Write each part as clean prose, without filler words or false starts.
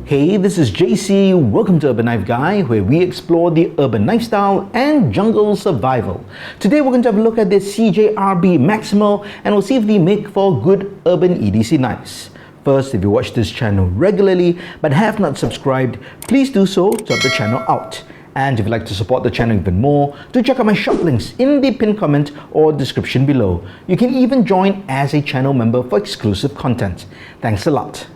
Hey, this is JC. Welcome to Urban Knife Guy, where we explore the urban knife style and jungle survival. Today we're going to have a look at the CJRB Maximal, and we'll see if they make for good urban EDC knives. First, if you watch this channel regularly but have not subscribed, please do so to help the channel out. And if you'd like to support the channel even more, do check out my shop links in the pinned comment or description below. You can even join as a channel member for exclusive content. Thanks a lot.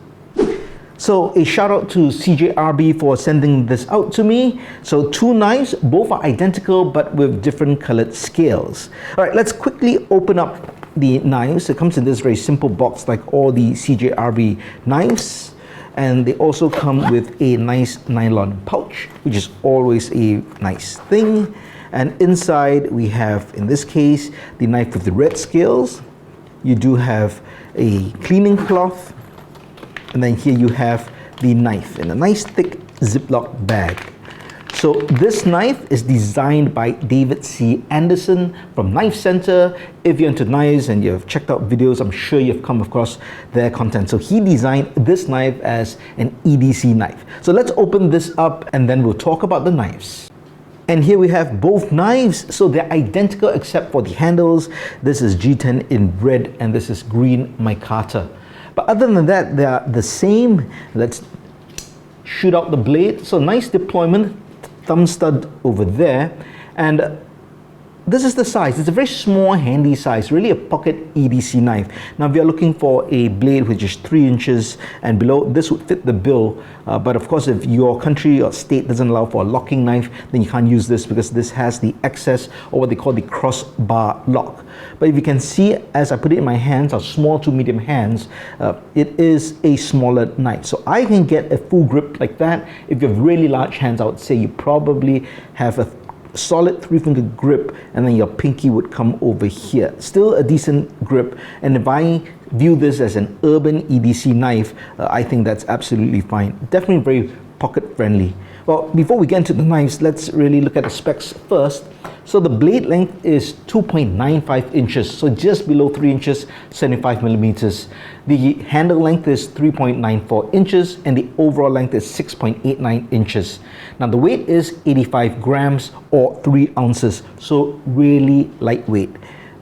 So a shout out to CJRB for sending this out to me. So two knives, both are identical but with different colored scales. All right, let's quickly open up the knives. It comes in this very simple box like all the CJRB knives. And they also come with a nice nylon pouch, which is always a nice thing. And inside we have, in this case, the knife with the red scales. You do have a cleaning cloth. And then here you have the knife in a nice thick Ziploc bag. So this knife is designed by David C. Anderson from Knife Center. If you're into knives and you've checked out videos, I'm sure you've come across their content. So he designed this knife as an EDC knife. So let's open this up and then we'll talk about the knives. And here we have both knives. So they're identical except for the handles. This is G10 in red and this is green micarta. But other than that, they are the same. Let's shoot out the blade. So nice deployment, thumb stud over there. And this is the size. It's a very small, handy size, really a pocket EDC knife. Now, if you're looking for a blade which is 3 inches and below, this would fit the bill. But of course, if your country or state doesn't allow for a locking knife, then you can't use this because this has the excess or what they call the crossbar lock. But if you can see, as I put it in my hands, or small to medium hands, it is a smaller knife. So I can get a full grip like that. If you have really large hands, I would say you probably have a solid 3-finger grip, and then your pinky would come over here. Still a decent grip, and if I view this as an urban EDC knife, I think that's absolutely fine. Definitely very pocket friendly. Well, before we get into the knives, let's really look at the specs first. So the blade length is 2.95 inches, so just below 3 inches, 75 millimeters. The handle length is 3.94 inches, and the overall length is 6.89 inches. Now the weight is 85 grams or 3 ounces, so really lightweight.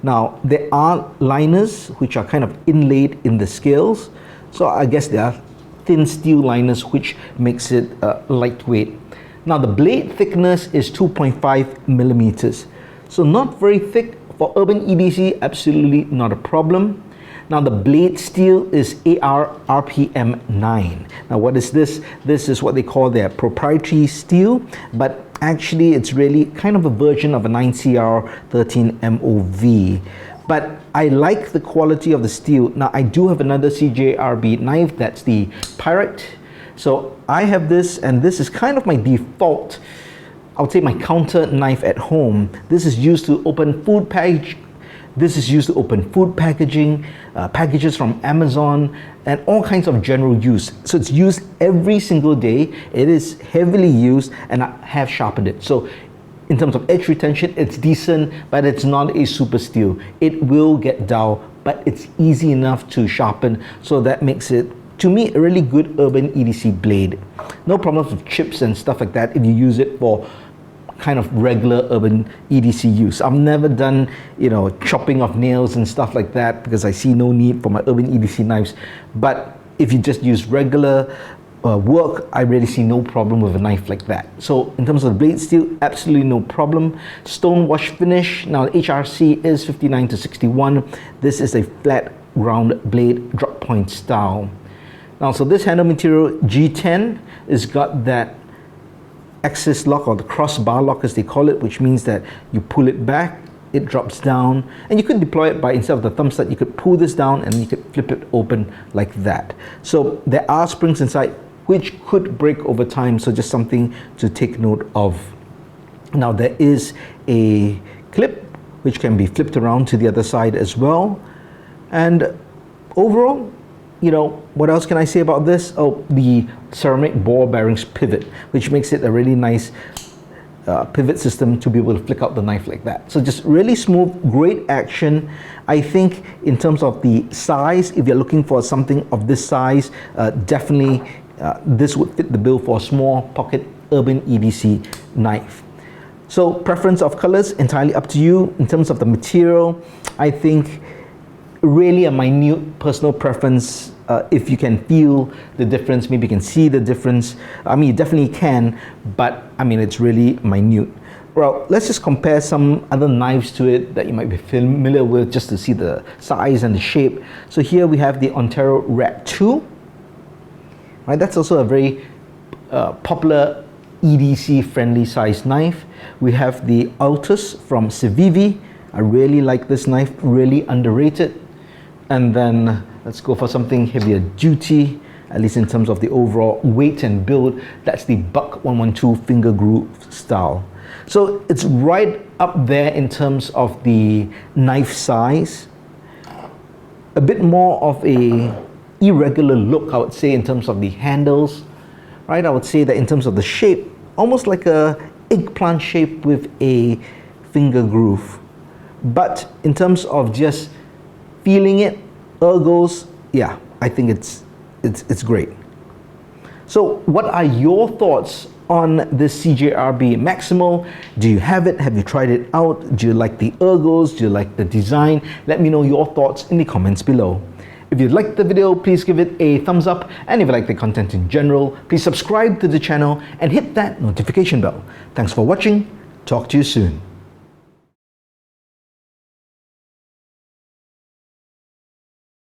Now there are liners which are kind of inlaid in the scales, so I guess they are thin steel liners which makes it lightweight. Now the blade thickness is 2.5 millimeters, so not very thick. For urban EDC, absolutely not a problem. Now the blade steel is AR RPM 9. Now what is this? This is what they call their proprietary steel, but actually it's really kind of a version of a 9CR 13 MOV. But I like the quality of the steel. Now I do have another CJRB knife, that's the Pirate. So I have this, and this is kind of my default, I would say my counter knife at home. This is used to open food package. This is used to open food packaging, packages from Amazon, and all kinds of general use. So it's used every single day. It is heavily used, and I have sharpened it. So in terms of edge retention, it's decent, but it's not a super steel. It will get dull, but it's easy enough to sharpen, so that makes it, to me, a really good urban EDC blade. No problems with chips and stuff like that if you use it for kind of regular urban EDC use. I've never done, chopping of nails and stuff like that because I see no need for my urban EDC knives. But if you just use regular work, I really see no problem with a knife like that. So in terms of the blade steel, absolutely no problem. Stone wash finish. Now the HRC is 59 to 61. This is a flat round blade drop point style. Now, so this handle Material G10 has got that axis lock, or the crossbar lock as they call it, which means that you pull it back, it drops down, and you could deploy it by, instead of the thumb stud, you could pull this down and you could flip it open like that. So there are springs inside which could break over time, so just something to take note of. Now there is a clip which can be flipped around to the other side as well, and overall, what else can I say about this? Oh, the ceramic ball bearings pivot, which makes it a really nice pivot system to be able to flick out the knife like that. So just really smooth, great action. I think in terms of the size, if you're looking for something of this size, definitely this would fit the bill for a small pocket urban EDC knife. So preference of colors, entirely up to you. In terms of the material, I think really a minute personal preference. If you can feel the difference, maybe you can see the difference. I mean, you definitely can, but I mean, it's really minute. Well, let's just compare some other knives to it that you might be familiar with, just to see the size and the shape. So here we have the Ontario Rat 2. Right, that's also a very popular EDC friendly size knife. We have the Altus from Civivi. I really like this knife, really underrated. And then let's go for something heavier duty, at least in terms of the overall weight and build. That's the Buck 112 finger groove style. So it's right up there in terms of the knife size. A bit more of a irregular look, I would say, in terms of the handles. Right, I would say that in terms of the shape, almost like a eggplant shape with a finger groove. But in terms of just feeling it, ergos, yeah, I think it's great. So what are your thoughts on this CJRB Maximal? Do you have it? Have you tried it out? Do you like the ergos? Do you like the design? Let me know your thoughts in the comments below. If you liked the video, please give it a thumbs up, and if you like the content in general, please subscribe to the channel and hit that notification bell. Thanks for watching. Talk to you soon.